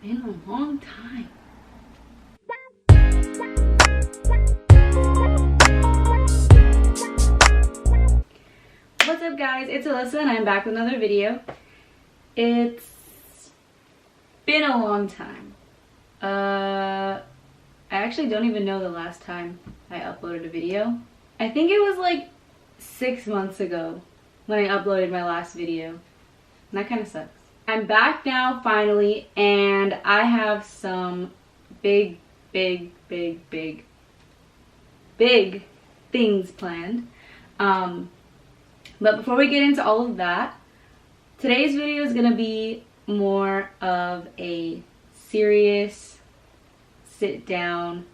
in a long time. What's up guys, it's Alyssa and I'm back with another video. It's been a long time. I actually don't even know the last time I uploaded a video. I think it was like 6 months ago when I uploaded my last video. And that kind of sucks. I'm back now finally, and I have some big things planned. But before we get into all of that, today's video is going to be more of a serious, sit down,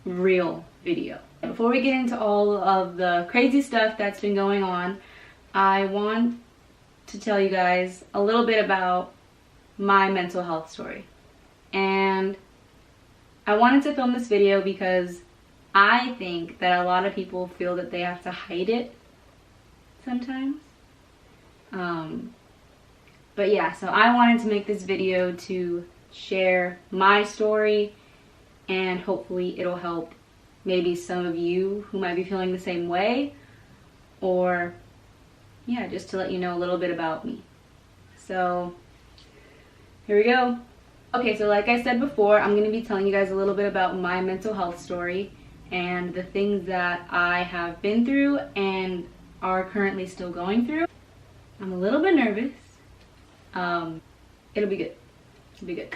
real video. Before we get into all of the crazy stuff that's been going on, I want to tell you guys a little bit about my mental health story. And I wanted to film this video because I think that a lot of people feel that they have to hide it sometimes. But yeah, so I wanted to make this video to share my story, and hopefully it'll help maybe some of you who might be feeling the same way, or yeah, just to let you know a little bit about me. So here we go. Okay, so like I said before, I'm going to be telling you guys a little bit about my mental health story and the things that I have been through and are currently still going through. I'm a little bit nervous. It'll be good. It'll be good.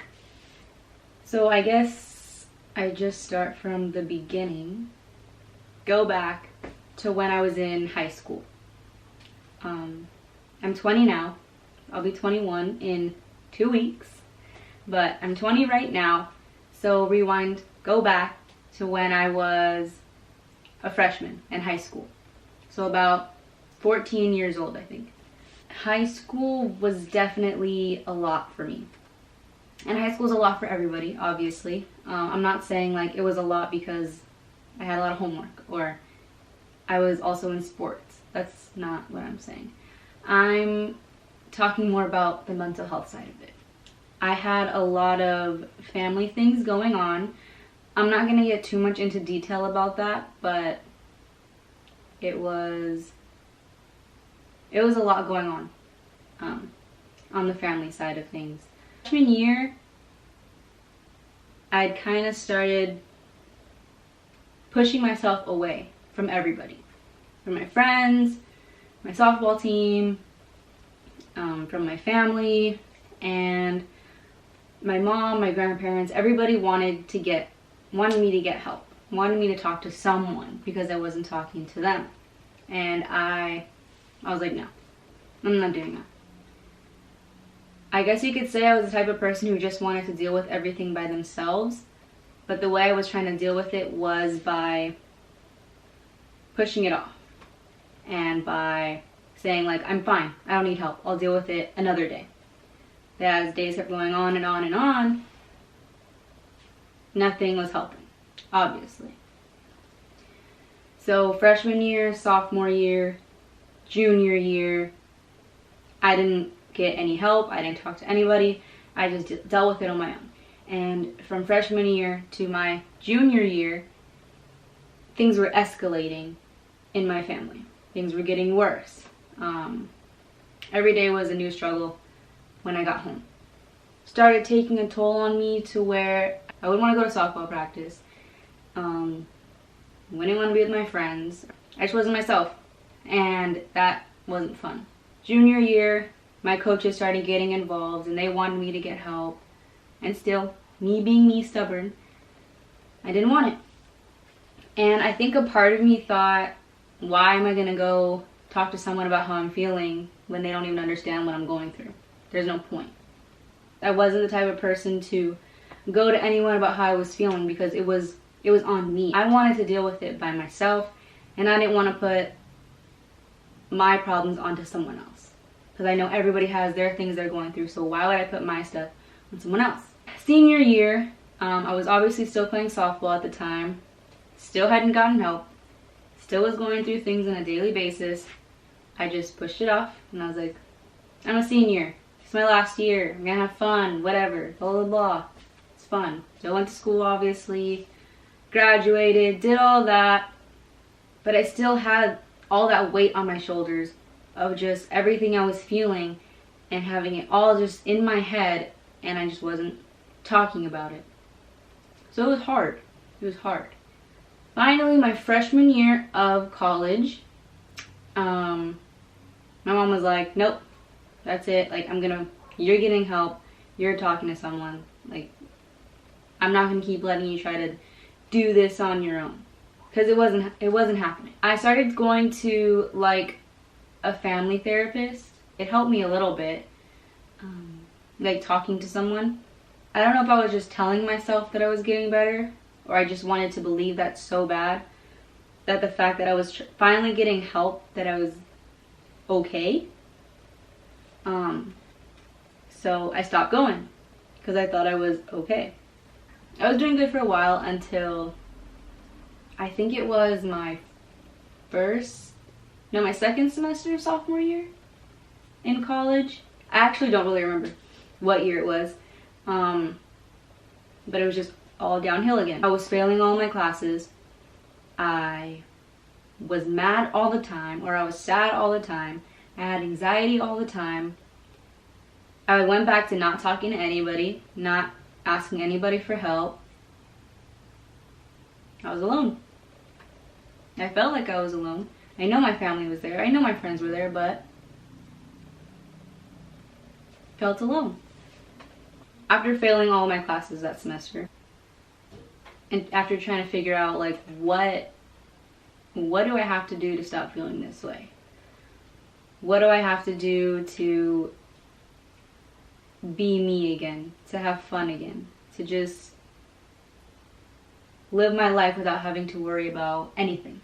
So I guess I just start from the beginning. Go back to when I was in high school. I'm 20 now. I'll be 21 in 2 weeks. But I'm 20 right now. So rewind, go back to when I was a freshman in high school. So about 14 years old, I think. High school was definitely a lot for me. And high school is a lot for everybody, obviously. I'm not saying like it was a lot because I had a lot of homework or I was also in sports. That's not what I'm saying. I'm talking more about the mental health side of it. I had a lot of family things going on. I'm not going to get too much into detail about that, but it was a lot going on the family side of things. Freshman year, I'd kind of started pushing myself away from everybody. From my friends, my softball team, from my family, and my mom, my grandparents. Everybody wanted me to get help, wanted me to talk to someone because I wasn't talking to them. And I was like, no, I'm not doing that. I guess you could say I was the type of person who just wanted to deal with everything by themselves, but the way I was trying to deal with it was by pushing it off and by saying like, I'm fine, I don't need help, I'll deal with it another day. But as days kept going on and on and on, nothing was helping, obviously. So freshman year, sophomore year, junior year, I didn't get any help. I didn't talk to anybody. I just dealt with it on my own. And from freshman year to my junior year, things were escalating in my family. Things were getting worse. Every day was a new struggle when I got home. Started taking a toll on me to where I wouldn't want to go to softball practice. Wouldn't want to be with my friends. I just wasn't myself. And that wasn't fun. Junior year, my coaches started getting involved and they wanted me to get help. And still, me being me, stubborn, I didn't want it. And I think a part of me thought, why am I going to go talk to someone about how I'm feeling when they don't even understand what I'm going through? There's no point. I wasn't the type of person to go to anyone about how I was feeling because it was on me. I wanted to deal with it by myself, and I didn't want to put my problems onto someone else. Because I know everybody has their things they're going through, so why would I put my stuff on someone else? Senior year, I was obviously still playing softball at the time. Still hadn't gotten help. Still was going through things on a daily basis. I just pushed it off, and I was like, I'm a senior. It's my last year. I'm gonna have fun, whatever, blah, blah, blah. It's fun. So I went to school, obviously, graduated, did all that, but I still had all that weight on my shoulders of just everything I was feeling and having it all just in my head, and I just wasn't talking about it. So it was hard. It was hard. Finally, my freshman year of college, my mom was like, nope, that's it. Like, you're getting help. You're talking to someone. Like, I'm not going to keep letting you try to do this on your own. Because it wasn't happening. I started going to, like, a family therapist. It helped me a little bit. Like, talking to someone. I don't know if I was just telling myself that I was getting better, or I just wanted to believe that so bad, that the fact that I was finally getting help, that I was okay. So I stopped going because I thought I was okay. I was doing good for a while until I think it was my second semester of sophomore year in college. I actually don't really remember what year it was, but it was just all downhill again. I was failing all my classes. I was mad all the time, or I was sad all the time. I had anxiety all the time. I went back to not talking to anybody, not asking anybody for help. I was alone. I felt like I was alone. I know my family was there. I know my friends were there, but felt alone. After failing all my classes that semester, and after trying to figure out, like, what do I have to do to stop feeling this way? What do I have to do to be me again, to have fun again, to just live my life without having to worry about anything?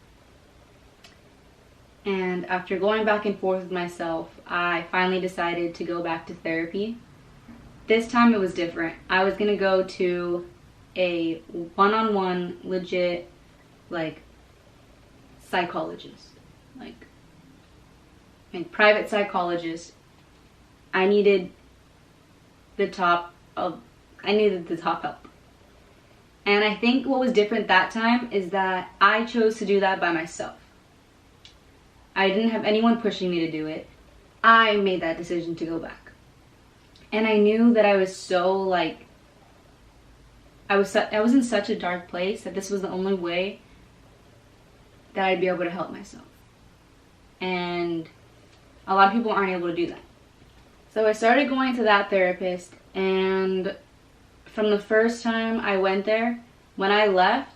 And after going back and forth with myself, I finally decided to go back to therapy. This time it was different. I was gonna go to a one-on-one, legit, like, psychologist, like private psychologist. I needed the top help. And I think what was different that time is that I chose to do that by myself. I didn't have anyone pushing me to do it. I made that decision to go back. And I knew that I was so, like, I was in such a dark place that this was the only way that I'd be able to help myself. And a lot of people aren't able to do that. So I started going to that therapist, and from the first time I went there, when I left,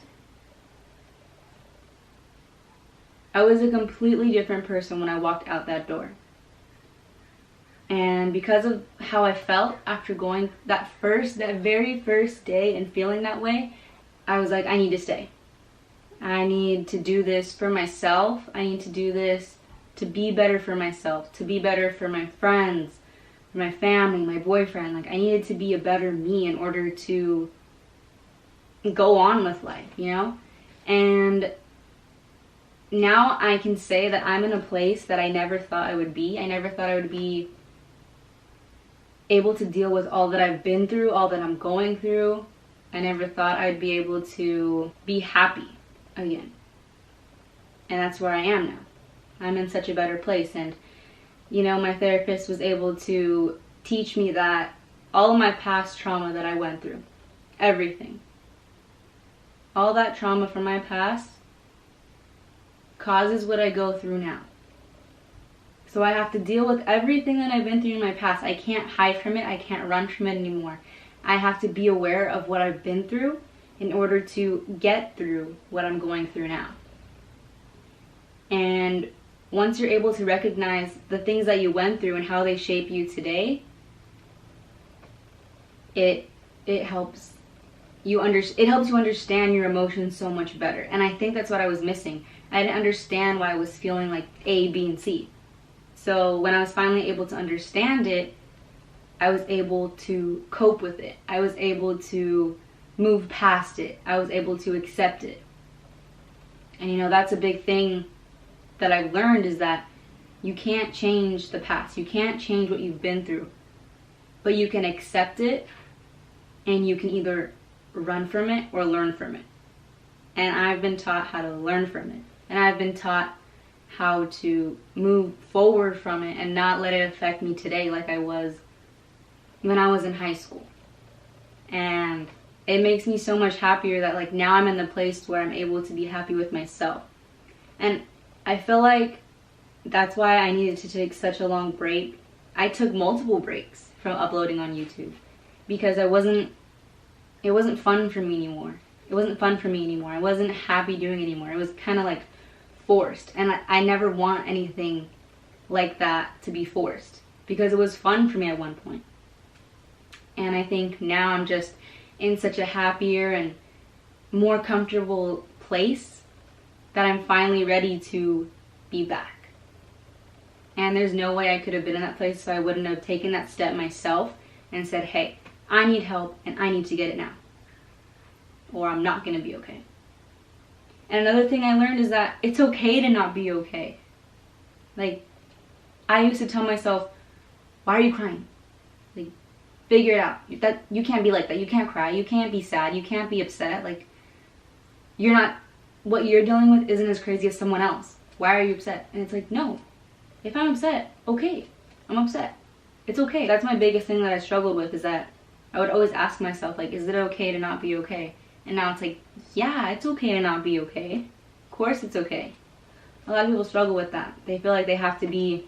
I was a completely different person when I walked out that door. And because of how I felt after going that very first day and feeling that way, I was like, I need to stay. I need to do this for myself. I need to do this to be better for myself, to be better for my friends, for my family, my boyfriend. Like, I needed to be a better me in order to go on with life, you know? And now I can say that I'm in a place that I never thought I would be. I never thought I would be able to deal with all that I've been through, all that I'm going through. I never thought I'd be able to be happy again. And that's where I am now. I'm in such a better place. And, you know, my therapist was able to teach me that all of my past trauma that I went through, everything, all that trauma from my past causes what I go through now. So I have to deal with everything that I've been through in my past. I can't hide from it. I can't run from it anymore. I have to be aware of what I've been through in order to get through what I'm going through now. And once you're able to recognize the things that you went through and how they shape you today, it helps you understand your emotions so much better. And I think that's what I was missing. I didn't understand why I was feeling like A, B, and C. So when I was finally able to understand it, I was able to cope with it. I was able to move past it. I was able to accept it. And, you know, that's a big thing that I've learned, is that you can't change the past. You can't change what you've been through. but you can accept it and you can either run from it or learn from it. And I've been taught how to learn from it. And I've been taught how to move forward from it and not let it affect me today like I was when I was in high school. And it makes me so much happier that like now I'm in the place where I'm able to be happy with myself. And I feel like that's why I needed to take such a long break. I took multiple breaks from uploading on YouTube because it wasn't fun for me anymore. It wasn't fun for me anymore. I wasn't happy doing it anymore. It was kind of like forced. And I never want anything like that to be forced because it was fun for me at one point. And I think now I'm just in such a happier and more comfortable place that I'm finally ready to be back. And there's no way I could have been in that place if I wouldn't have taken that step myself and said, hey, I need help and I need to get it now, or I'm not going to be okay. And another thing I learned is that it's okay to not be okay. Like, I used to tell myself, why are you crying? Like, figure it out. That you can't be like that. You can't cry. You can't be sad. You can't be upset. Like, you're not, what you're dealing with isn't as crazy as someone else. Why are you upset? And it's like, no. If I'm upset, okay, I'm upset. It's okay. That's my biggest thing that I struggled with, is that I would always ask myself, like, is it okay to not be okay? And now it's like, yeah, it's okay to not be okay. Of course it's okay. A lot of people struggle with that. They feel like they have to be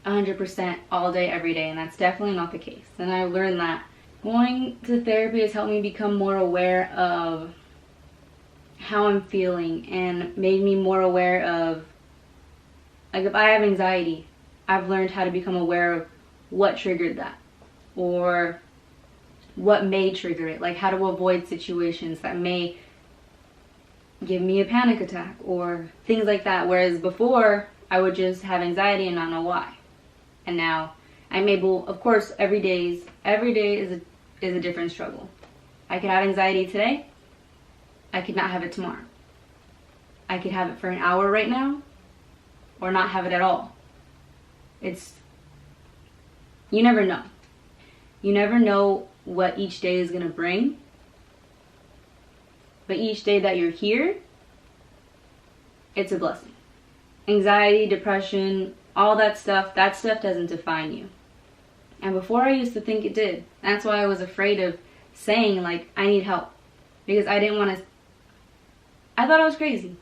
100% all day, every day, and that's definitely not the case. And I learned that going to therapy has helped me become more aware of how I'm feeling and made me more aware of, like, if I have anxiety, I've learned how to become aware of what triggered that or what may trigger it, like how to avoid situations that may give me a panic attack or things like that. Whereas before, I would just have anxiety and not know why. And now I'm able, of course, every day is a different struggle. I could have anxiety today. I could not have it tomorrow. I could have it for an hour right now or not have it at all. You never know. You never know what each day is going to bring. But each day that you're here, it's a blessing. Anxiety, depression, all that stuff doesn't define you. And before I used to think it did. That's why I was afraid of saying, like, I need help. Because I didn't want to, I thought I was crazy.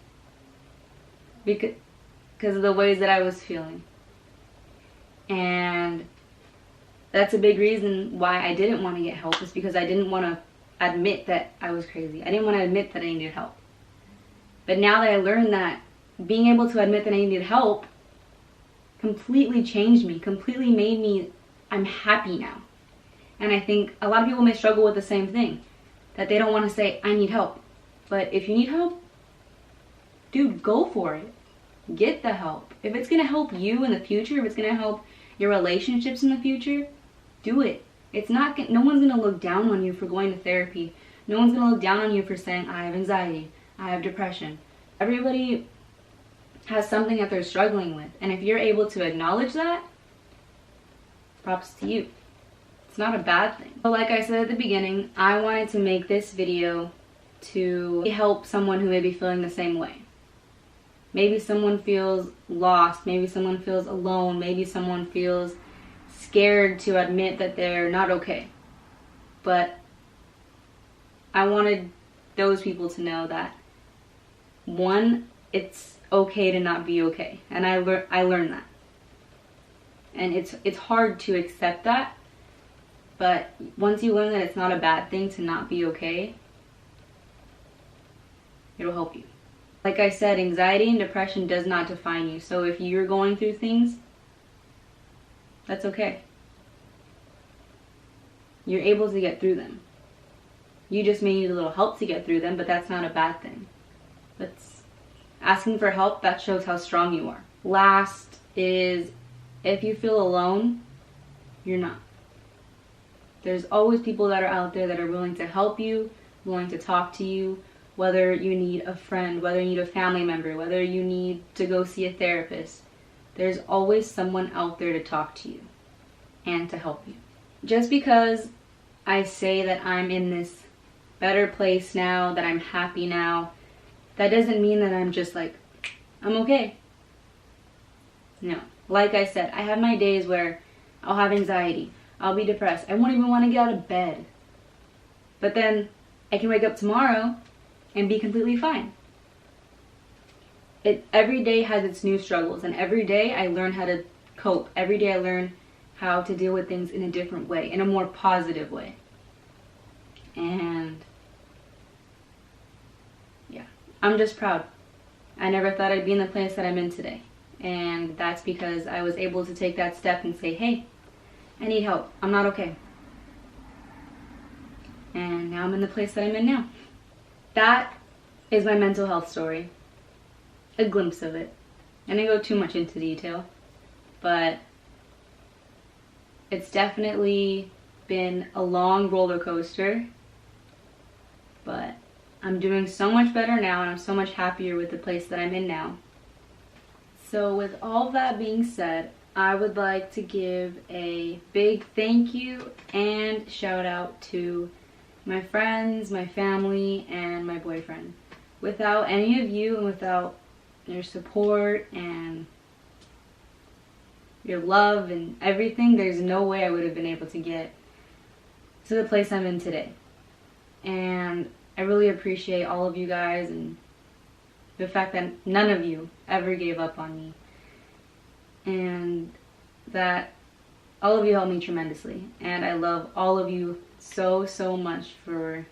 Because of the ways that I was feeling. And that's a big reason why I didn't want to get help, is because I didn't want to admit that I was crazy. I didn't want to admit that I needed help. But now that I learned that being able to admit that I needed help completely changed me, completely made me, I'm happy now. And I think a lot of people may struggle with the same thing, that they don't want to say, I need help. But if you need help, dude, go for it. Get the help. If it's going to help you in the future, if it's going to help your relationships in the future, do it. No one's going to look down on you for going to therapy. No one's going to look down on you for saying, I have anxiety, I have depression. Everybody has something that they're struggling with. And if you're able to acknowledge that, props to you. It's not a bad thing. But like I said at the beginning, I wanted to make this video to help someone who may be feeling the same way. Maybe someone feels lost, maybe someone feels alone, maybe someone feels scared to admit that they're not okay. But I wanted those people to know that, one, it's okay to not be okay. And I learned that. And it's hard to accept that. But once you learn that it's not a bad thing to not be okay, it'll help you. Like I said, anxiety and depression does not define you. So if you're going through things, that's okay. You're able to get through them. You just may need a little help to get through them, but that's not a bad thing. That's asking for help, that shows how strong you are. Last is, if you feel alone, you're not. There's always people that are out there that are willing to help you, willing to talk to you, whether you need a friend, whether you need a family member, whether you need to go see a therapist. There's always someone out there to talk to you and to help you. just because I say that I'm in this better place now, that I'm happy now, that doesn't mean that I'm just like, I'm okay. No. Like I said, I have my days where I'll have anxiety, I'll be depressed, I won't even want to get out of bed. But then I can wake up tomorrow and be completely fine. Every day has its new struggles, and every day I learn how to cope. Every day I learn how to deal with things in a different way, in a more positive way. And yeah, I'm just proud. I never thought I'd be in the place that I'm in today. And that's because I was able to take that step and say, hey, I need help. I'm not okay. And now I'm in the place that I'm in now. That is my mental health story. A glimpse of it. I didn't go too much into detail, but it's definitely been a long roller coaster. But I'm doing so much better now, and I'm so much happier with the place that I'm in now. So with all that being said, I would like to give a big thank you and shout out to my friends, my family, and my boyfriend. Without any of you and without your support and your love and everything, there's no way I would have been able to get to the place I'm in today. And I really appreciate all of you guys and the fact that none of you ever gave up on me, and that all of you helped me tremendously. And I love all of you so much for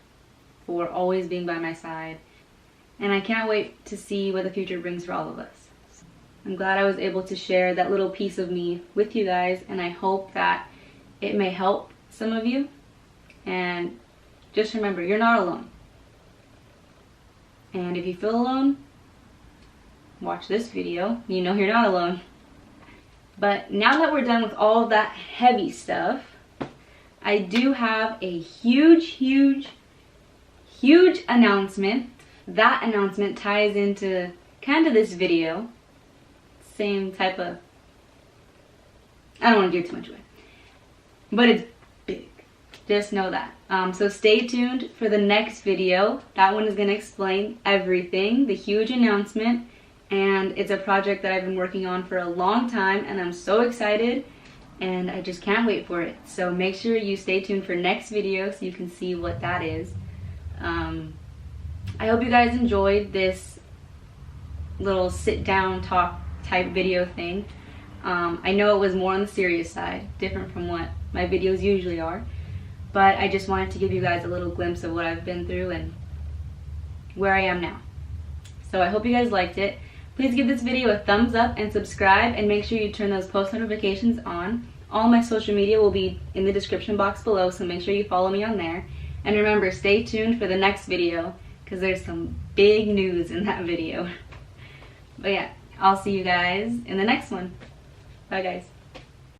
always being by my side, and I can't wait to see what the future brings for all of us. I'm glad I was able to share that little piece of me with you guys, and I hope that it may help some of you. And just remember, you're not alone. And if you feel alone, watch this video. You know you're not alone. But now that we're done with all of that heavy stuff, I do have a huge announcement. That announcement ties into kind of this video. Same type of, I don't want to give too much away, but it's big. Just know that. So stay tuned for the next video. That one is going to explain everything, the huge announcement. And it's a project that I've been working on for a long time, and I'm so excited, and I just can't wait for it. So make sure you stay tuned for next video so you can see what that is. I hope you guys enjoyed this little sit down talk type video thing. I know it was more on the serious side, different from what my videos usually are, but I just wanted to give you guys a little glimpse of what I've been through and where I am now. So I hope you guys liked it. Please give this video a thumbs up and subscribe, and make sure you turn those post notifications on. All my social media will be in the description box below, so make sure you follow me on there. And remember, stay tuned for the next video, because there's some big news in that video. But yeah, I'll see you guys in the next one. Bye guys.